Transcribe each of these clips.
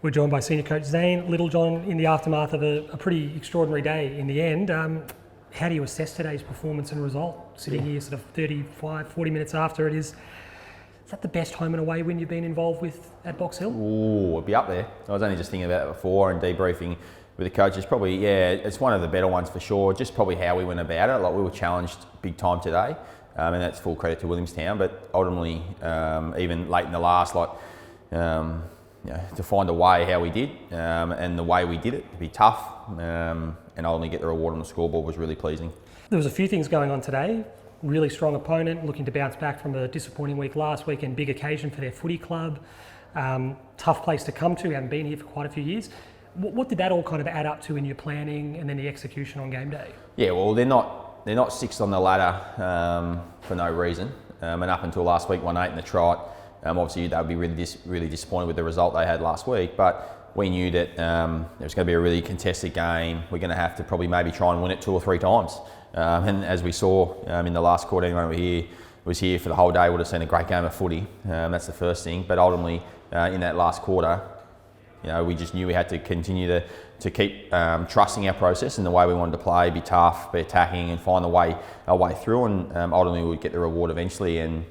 We're joined by Senior Coach Zane Littlejohn in the aftermath of a pretty extraordinary day in the end. How do you assess today's performance and result? Sitting here sort of 35, 40 minutes after it is that the best home and away win you've been involved with at Box Hill? Ooh, it'd be up there. I was only just thinking about it before and debriefing with the coaches. Probably, yeah, it's one of the better ones for sure. Just probably how we went about it. Like, we were challenged big time today, and that's full credit to Williamstown. But ultimately, even late in the last, to find a way how we did, and the way we did it, to be tough, and ultimately get the reward on the scoreboard was really pleasing. There was a few things going on today. Really strong opponent, looking to bounce back from a disappointing week last week, and big occasion for their footy club. Tough place to come to, haven't been here for quite a few years. What did that all kind of add up to in your planning and then the execution on game day? Yeah, well, they're not sixth on the ladder for no reason. And up until last week, 1-8 in the trot. Obviously, they would be really disappointed with the result they had last week. But we knew that it was going to be a really contested game. We're going to have to probably maybe try and win it 2 or 3 times. And as we saw in the last quarter, anyone was here for the whole day would have seen a great game of footy. That's the first thing. But ultimately, in that last quarter, we just knew we had to continue to keep trusting our process and the way we wanted to play, be tough, be attacking, and find our way through. And ultimately, we'd get the reward eventually. And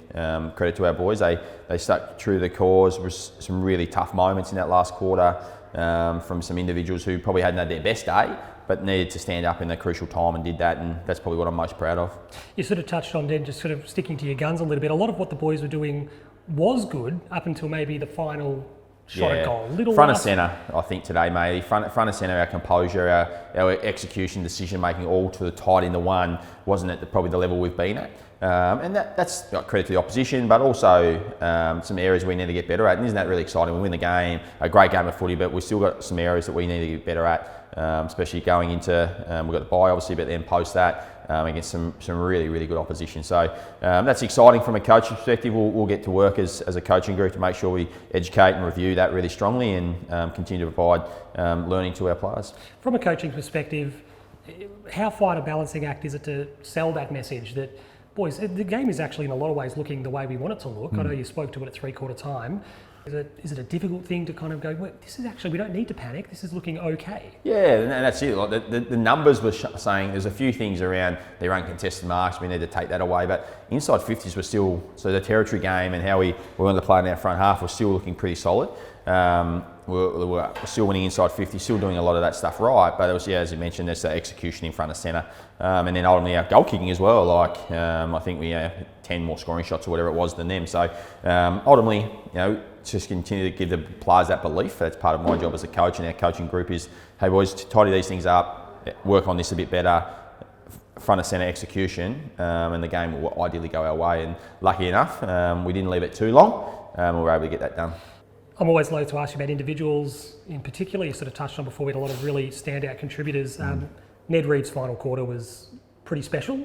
credit to our boys, they stuck true to the cause. There was some really tough moments in that last quarter from some individuals who probably hadn't had their best day, but needed to stand up in the crucial time and did that, and that's probably what I'm most proud of. You sort of touched on then, just sort of sticking to your guns a little bit. A lot of what the boys were doing was good up until maybe the final shot at goal. Front of centre, I think today, mate. Front of centre, our composure, our execution, decision making, all to the tight into one, wasn't at probably the level we've been at. And that's credit to the opposition, but also some areas we need to get better at. And isn't that really exciting? We win the game, a great game of footy, but we've still got some areas that we need to get better at. Especially going into, we've got the bye obviously, but then post that against some really, really good opposition. So that's exciting from a coaching perspective. We'll get to work as a coaching group to make sure we educate and review that really strongly and continue to provide learning to our players. From a coaching perspective, how fine a balancing act is it to sell that message that, boys, the game is actually in a lot of ways looking the way we want it to look? I know you spoke to it at 3/4 time. Is it a difficult thing to kind of go, well, this is actually, we don't need to panic, this is looking okay? Yeah, and that's it. Like the numbers were saying there's a few things around their uncontested marks, we need to take that away, but inside 50s were still, so the territory game and how we wanted to play in our front half was still looking pretty solid. We're still winning inside 50, still doing a lot of that stuff right, but it was, as you mentioned, there's the execution in front of centre, and then ultimately our goal kicking as well. I think we had 10 more scoring shots or whatever it was than them. So ultimately, just continue to give the players that belief. That's part of my job as a coach, and our coaching group is, hey boys, tidy these things up, work on this a bit better, front of centre execution, and the game will ideally go our way. And lucky enough, we didn't leave it too long, and we were able to get that done. I'm always loath to ask you about individuals in particular. You sort of touched on before, we had a lot of really standout contributors. Ned Reeves' final quarter was pretty special.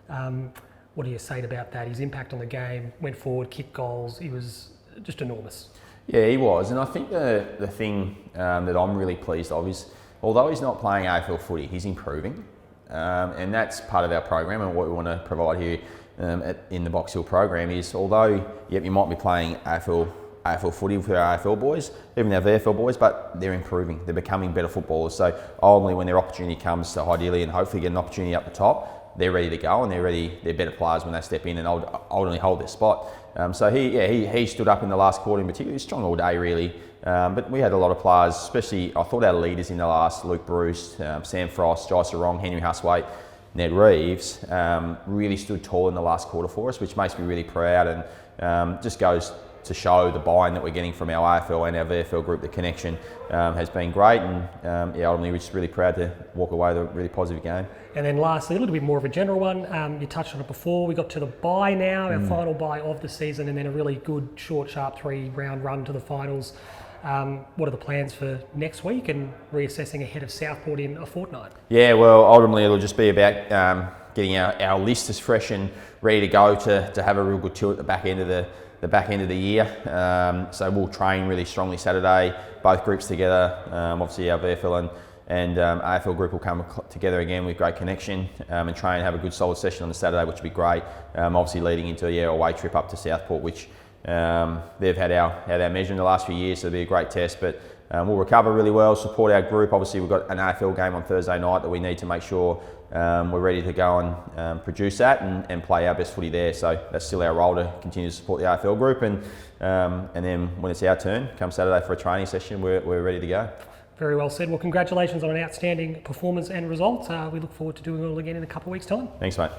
What do you say about that? His impact on the game, went forward, kicked goals, he was just enormous. Yeah, he was, and I think the thing that I'm really pleased of is, although he's not playing AFL footy, he's improving, and that's part of our program and what we want to provide here in the Box Hill program is, although you might be playing AFL footy with our AFL boys, even our VFL boys, but they're improving, they're becoming better footballers. So ultimately when their opportunity comes to ideally and hopefully get an opportunity up the top, they're ready to go and they're better players when they step in and ultimately hold their spot. So he stood up in the last quarter in particular. He was strong all day really, but we had a lot of players, especially I thought our leaders in the last, Luke Bruce, Sam Frost, Jai Sarong, Henry Huswaite, Ned Reeves, really stood tall in the last quarter for us, which makes me really proud and just goes to show the buy-in that we're getting from our AFL and our VFL group. The connection has been great, and ultimately we're just really proud to walk away with a really positive game. And then lastly, a little bit more of a general one, you touched on it before, we got to the bye now, our final bye of the season, and then a really good, short, sharp 3-round run to the finals. What are the plans for next week and reassessing ahead of Southport in a fortnight? Yeah, well, ultimately it'll just be about getting our list as fresh and ready to go to have a real good tilt at the back end of the year. So we'll train really strongly Saturday, both groups together. Obviously our VFL and AFL group will come together again with great connection and try and have a good solid session on the Saturday, which will be great. Obviously leading into a away trip up to Southport, which they've had our measure in the last few years, so it'll be a great test. But we'll recover really well, support our group. Obviously, we've got an AFL game on Thursday night that we need to make sure we're ready to go and produce that and play our best footy there. So that's still our role, to continue to support the AFL group. And then when it's our turn, come Saturday for a training session, we're ready to go. Very well said. Well, congratulations on an outstanding performance and result. We look forward to doing it all again in a couple of weeks' time. Thanks, mate.